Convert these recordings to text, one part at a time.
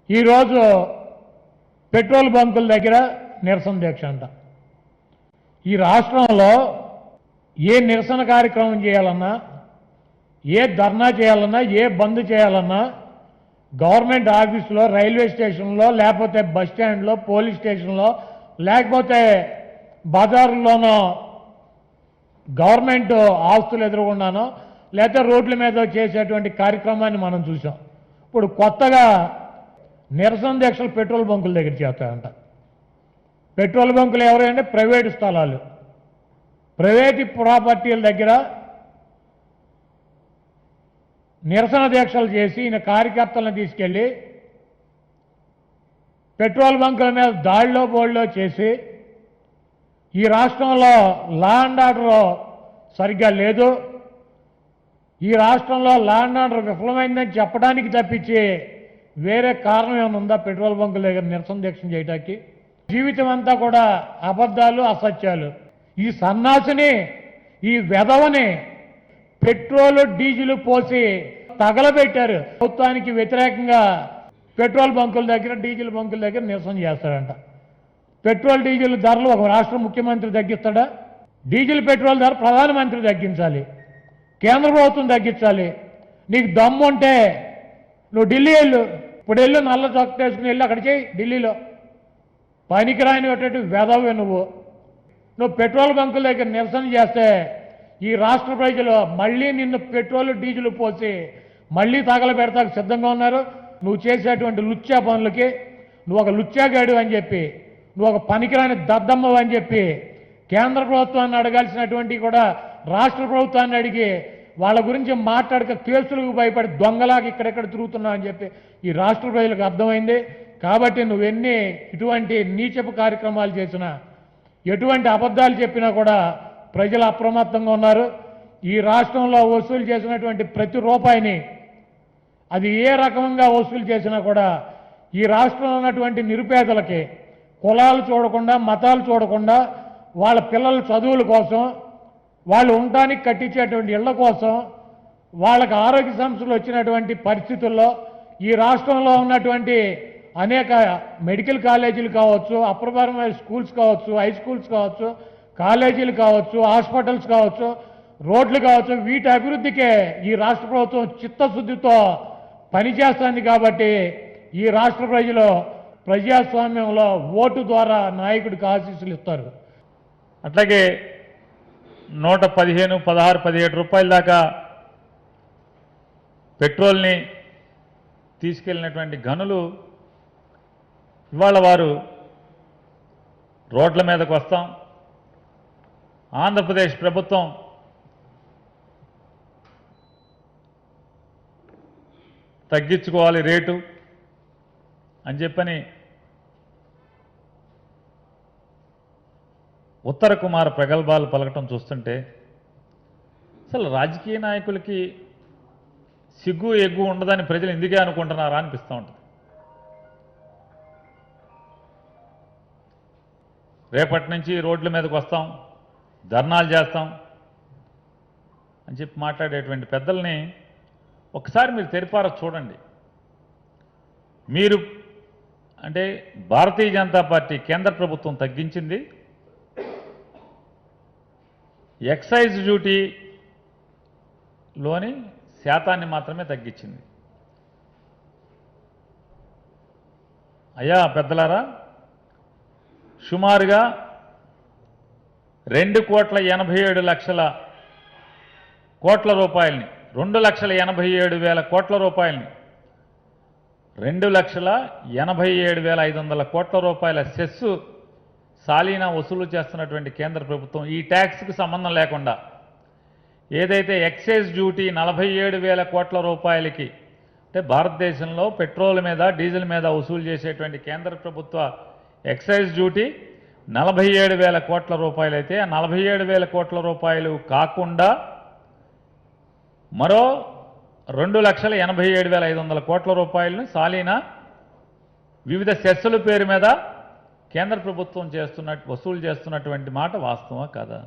ఈరోజు పెట్రోల్ బంకుల దగ్గర నిరసన దీక్ష అంట. ఈ రాష్ట్రంలో ఏ నిరసన కార్యక్రమం చేయాలన్నా, ఏ ధర్నా చేయాలన్నా, ఏ బంద్ చేయాలన్నా గవర్నమెంట్ ఆఫీసులో, రైల్వే స్టేషన్లో, లేకపోతే బస్ స్టాండ్లో, పోలీస్ స్టేషన్లో, లేకపోతే బజారుల్లోనో, గవర్నమెంట్ ఆస్తులు ఎదురుగుండానో, లేకపోతే రోడ్ల మీద చేసేటువంటి కార్యక్రమాన్ని మనం చూసాం. ఇప్పుడు కొత్తగా నిరసన దీక్షలు పెట్రోల్ బంకుల దగ్గర చేస్తాయంట. పెట్రోల్ బంకులు ఎవరంటే ప్రైవేటు స్థలాలు, ప్రైవేటు ప్రాపర్టీల దగ్గర నిరసన దీక్షలు చేసి ఈయన కార్యకర్తలను తీసుకెళ్ళి పెట్రోల్ బంకుల మీద దాడిలో బోళ్ళలో చేసి ఈ రాష్ట్రంలో లా అండ్ ఆర్డర్ సరిగ్గా లేదు, ఈ రాష్ట్రంలో లా అండ్ ఆర్డర్ విఫలమైందని చెప్పడానికి తప్పించి వేరే కారణం ఏమైనా ఉందా పెట్రోల్ బంకుల దగ్గర నిరసన దీక్ష చేయడానికి? జీవితం అంతా కూడా అబద్ధాలు, అసత్యాలు. ఈ సన్నాసిని, ఈ వెధవని పెట్రోలు డీజిల్ పోసి తగలబెట్టారు. ప్రభుత్వానికి వ్యతిరేకంగా పెట్రోల్ బంకుల దగ్గర, డీజిల్ బంకుల దగ్గర నిరసన చేస్తాడంట. పెట్రోల్ డీజిల్ ధరలు ఒక రాష్ట్ర ముఖ్యమంత్రి తగ్గిస్తాడా? డీజిల్ పెట్రోల్ ధర ప్రధానమంత్రి తగ్గించాలి, కేంద్ర ప్రభుత్వం తగ్గించాలి. నీకు దమ్ము ఉంటే నువ్వు ఢిల్లీ వెళ్ళు, ఇప్పుడు వెళ్ళు, నల్ల చొక్క వేసుకుని వెళ్ళి అక్కడ చేయి. ఢిల్లీలో పనికిరానిటువంటి వెధవే నువ్వు పెట్రోల్ బంకుల దగ్గర నిరసన చేస్తే ఈ రాష్ట్ర ప్రజలు మళ్ళీ నిన్ను పెట్రోల్ డీజిల్ పోసి మళ్ళీ తగలబెడతాకు సిద్ధంగా ఉన్నారు. నువ్వు చేసేటువంటి లుచ్చా పనులకి నువ్వు ఒక లుచ్చాగాడు అని చెప్పి, నువ్వు ఒక పనికిరాని దద్దమ్మవు అని చెప్పి కేంద్ర ప్రభుత్వాన్ని అడగాల్సినటువంటి కూడా రాష్ట్ర ప్రభుత్వాన్ని అడిగి వాళ్ళ గురించి మాట్లాడక కేసులకు భయపడి దొంగలాగా ఇక్కడెక్కడ తిరుగుతున్నావు అని చెప్పి ఈ రాష్ట్ర ప్రజలకు అర్థమైంది. కాబట్టి నువ్వెన్ని ఇటువంటి నీచపు కార్యక్రమాలు చేసినా, ఎటువంటి అబద్ధాలు చెప్పినా కూడా ప్రజలు అప్రమత్తంగా ఉన్నారు. ఈ రాష్ట్రంలో వసూలు చేసినటువంటి ప్రతి రూపాయిని, అది ఏ రకంగా వసూలు చేసినా కూడా ఈ రాష్ట్రంలో ఉన్నటువంటి నిరుపేదలకి కులాలు చూడకుండా, మతాలు చూడకుండా, వాళ్ళ పిల్లల చదువుల కోసం, వాళ్ళు ఉండటానికి కట్టించేటువంటి ఇళ్ల కోసం, వాళ్ళకి ఆరోగ్య సమస్యలు వచ్చినటువంటి పరిస్థితుల్లో ఈ రాష్ట్రంలో ఉన్నటువంటి అనేక మెడికల్ కాలేజీలు కావచ్చు, అప్రమరమైన స్కూల్స్ కావచ్చు, హై స్కూల్స్ కావచ్చు, కాలేజీలు కావచ్చు, హాస్పిటల్స్ కావచ్చు, రోడ్లు కావచ్చు, వీటి అభివృద్ధికే ఈ రాష్ట్ర ప్రభుత్వం చిత్తశుద్ధితో పనిచేస్తుంది. కాబట్టి ఈ రాష్ట్ర ప్రజలు ప్రజాస్వామ్యంలో ఓటు ద్వారా నాయకుడికి ఆశీస్సులు ఇస్తారు. అట్లాగే 115, 16, 17 రూపాయల దాకా పెట్రోల్ని తీసుకెళ్ళినటువంటి గనులు ఇవాళ వారు రోడ్ల మీదకు వస్తాం, ఆంధ్రప్రదేశ్ ప్రభుత్వం తగ్గించుకోవాలి రేటు అని చెప్పని ఉత్తర కుమార ప్రగల్భాలు పలకటం చూస్తుంటే అసలు రాజకీయ నాయకులకి సిగ్గు ఎగ్గు ఉండదని ప్రజలు ఎందుకే అనుకుంటున్నారా అనిపిస్తూ ఉంటుంది. రేపటి నుంచి రోడ్ల మీదకి వస్తాం, ధర్నాలు చేస్తాం అని చెప్పి మాట్లాడేటువంటి పెద్దల్ని ఒకసారి మీరు తెరిపార చూడండి. మీరు అంటే భారతీయ జనతా పార్టీ కేంద్ర ప్రభుత్వం తగ్గించింది ఎక్సైజ్ డ్యూటీలోని శాతాన్ని మాత్రమే తగ్గించింది. అయ్యా పెద్దలారా, సుమారుగా 2,87,00,000 రూపాయలని, 2,87,000 కోట్ల రూపాయలని, 2,87,500 కోట్ల రూపాయల సెస్సు సాలీనా వసూలు చేస్తున్నటువంటి కేంద్ర ప్రభుత్వం ఈ ట్యాక్స్కి సంబంధం లేకుండా ఏదైతే ఎక్సైజ్ డ్యూటీ 47,000 కోట్ల రూపాయలకి, అంటే భారతదేశంలో పెట్రోల్ మీద, డీజిల్ మీద వసూలు చేసేటువంటి కేంద్ర ప్రభుత్వ ఎక్సైజ్ డ్యూటీ 47,000 కోట్ల రూపాయలైతే, ఆ 47,000 కోట్ల రూపాయలు కాకుండా మరో 2,87,500 కోట్ల రూపాయలను సాలీనా వివిధ సెస్సుల పేరు మీద కేంద్ర ప్రభుత్వం వసూలు చేస్తున్నటువంటి మాట వాస్తవమా కాదా?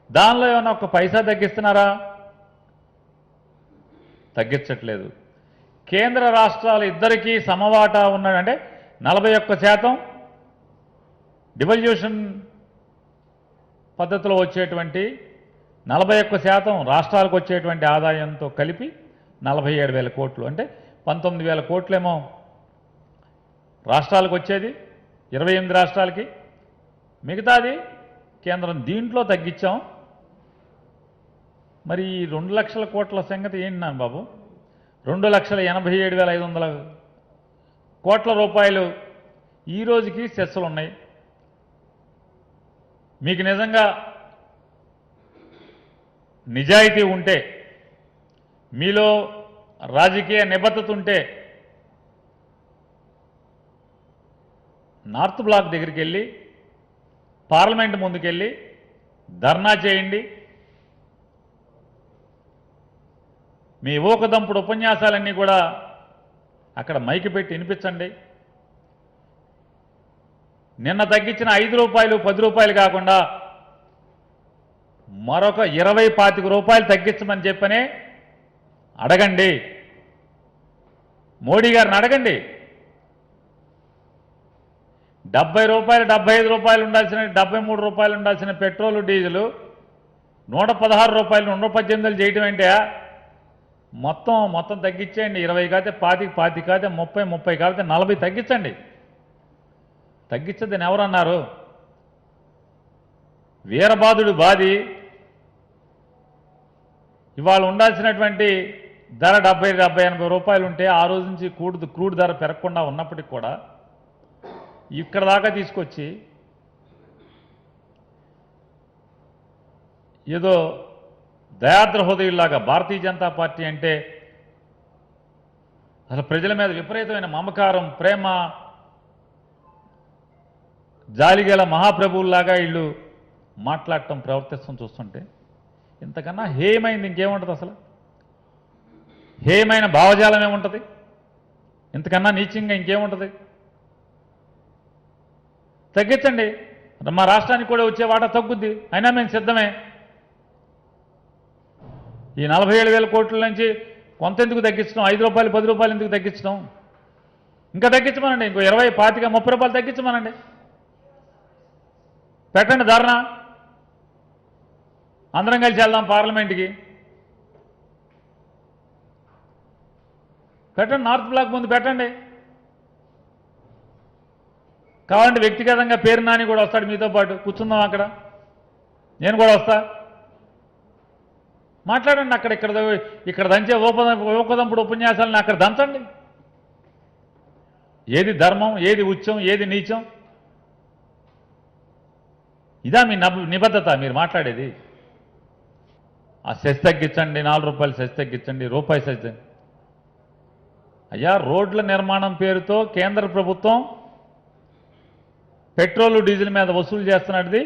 దానిలో ఏమైనా ఒక పైసా తగ్గిస్తున్నారా? తగ్గించట్లేదు. కేంద్ర రాష్ట్రాలు ఇద్దరికీ సమవాటా ఉన్నాడంటే 41% డివల్యూషన్ పద్ధతిలో వచ్చేటువంటి 41% రాష్ట్రాలకు వచ్చేటువంటి ఆదాయంతో కలిపి 47,000 కోట్లు, అంటే 19,000 కోట్లేమో రాష్ట్రాలకు వచ్చేది, 28 రాష్ట్రాలకి, మిగతాది కేంద్రం. దీంట్లో తగ్గించాం. మరి ఈ 2 లక్షల కోట్ల సంగతి ఏంటి నాన్న బాబు? 2,87,500 కోట్ల రూపాయలు ఈ రోజుకి సెస్సులు ఉన్నాయి. మీకు నిజంగా నిజాయితీ ఉంటే, మీలో రాజకీయ నిబద్ధత ఉంటే నార్త్ బ్లాక్ దగ్గరికి వెళ్ళి పార్లమెంట్ ముందుకెళ్ళి ధర్నా చేయండి. మీ ఊకదంపుడు ఉపన్యాసాలన్నీ కూడా అక్కడ మైకి పెట్టి వినిపించండి. నిన్న తగ్గించిన 5 రూపాయలు 10 రూపాయలు కాకుండా మరొక 20-25 రూపాయలు తగ్గించమని చెప్పనే అడగండి. మోడీ గారిని అడగండి. 70 రూపాయలు 75 రూపాయలు ఉండాల్సిన 73 రూపాయలు ఉండాల్సిన పెట్రోలు డీజిల్ 116 రూపాయలు 118 చేయటం ఏంటి? మొత్తం తగ్గించేయండి. 20 కాతే 25 కాతే 30 కాతే 40 తగ్గించండి. తగ్గించదని ఎవరన్నారు? వీరబాదుడు బాది ఇవాళ ఉండాల్సినటువంటి ధర 70-80 రూపాయలు ఉంటే ఆ రోజు నుంచి క్రూడ్ ధర పెరగకుండా ఉన్నప్పటికి కూడా ఇక్కడ దాకా తీసుకొచ్చి ఏదో దయాద్ర హృదయుల్లాగా భారతీయ జనతా పార్టీ అంటే అసలు ప్రజల మీద విపరీతమైన మమకారం, ప్రేమ, జాలిగల మహాప్రభువుల్లాగా వీళ్ళు మాట్లాడటం, ప్రవర్తిస్తాం చూస్తుంటే ఇంతకన్నా హేయమైంది ఇంకేముంటుంది? అసలు హేయమైన భావజాలం ఏముంటుంది? ఇంతకన్నా నీచంగా ఇంకేముంటుంది? తగ్గించండి. మా రాష్ట్రానికి కూడా వచ్చే వాటా తగ్గుద్ది. అయినా మేము సిద్ధమే. ఈ 47,000 కోట్ల నుంచి కొంత ఎందుకు తగ్గించడం? 5 రూపాయలు 10 రూపాయలు ఎందుకు తగ్గించడం? ఇంకా తగ్గించమనండి. ఇంకో 20, 25, 30 రూపాయలు తగ్గించమనండి. పెట్టండి ధర్నా. అందరం కలిసి వెళ్దాం పార్లమెంట్కి. పెట్టండి, నార్త్ బ్లాక్ ముందు పెట్టండి. కావాలంటే వ్యక్తిగతంగా పేరు నాని కూడా వస్తాడు మీతో పాటు, కూర్చుందాం అక్కడ. నేను కూడా వస్తా. మాట్లాడండి. ఇక్కడ దంచే ఊకదంపుడు ఉపన్యాసాలను అక్కడ దంచండి. ఏది ధర్మం, ఏది ఉచ్చం, ఏది నీచం? ఇదా మీ నిబద్ధత? మీరు మాట్లాడేది? ఆ సెస్ తగ్గించండి, 4 రూపాయలు సెస్ తగ్గించండి, రూపాయి సెస్. అయ్యా, రోడ్ల నిర్మాణం పేరుతో కేంద్ర ప్రభుత్వం పెట్రోలు డీజిల్ మీద వసూలు చేస్తున్నది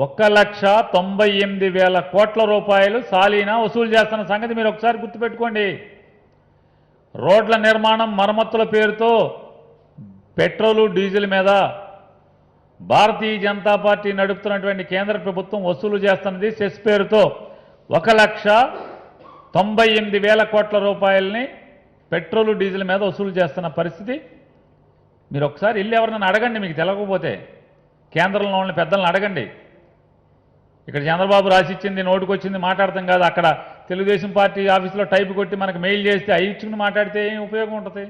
1,98,000 కోట్ల రూపాయలు సాలీనా వసూలు చేస్తున్న సంగతి మీరు ఒకసారి గుర్తుపెట్టుకోండి. రోడ్ల నిర్మాణం మరమ్మతుల పేరుతో పెట్రోలు డీజిల్ మీద భారతీయ జనతా పార్టీ నడుపుతున్నటువంటి కేంద్ర ప్రభుత్వం వసూలు చేస్తున్నది సెస్ పేరుతో 1,98,000 కోట్ల రూపాయలని పెట్రోలు డీజిల్ మీద వసూలు చేస్తున్న పరిస్థితి. మీరు ఒకసారి వెళ్ళి ఎవరినైనా అడగండి. మీకు తెలియకపోతే కేంద్రంలో ఉన్న పెద్దలను అడగండి. ఇక్కడ చంద్రబాబు రాసిచ్చింది నోటుకొచ్చింది మాట్లాడతాం కాదు. అక్కడ తెలుగుదేశం పార్టీ ఆఫీసులో టైప్ కొట్టి మనకు మెయిల్ చేస్తే అవి ఇచ్చుకుని మాట్లాడితే ఏం ఉపయోగం ఉంటుంది?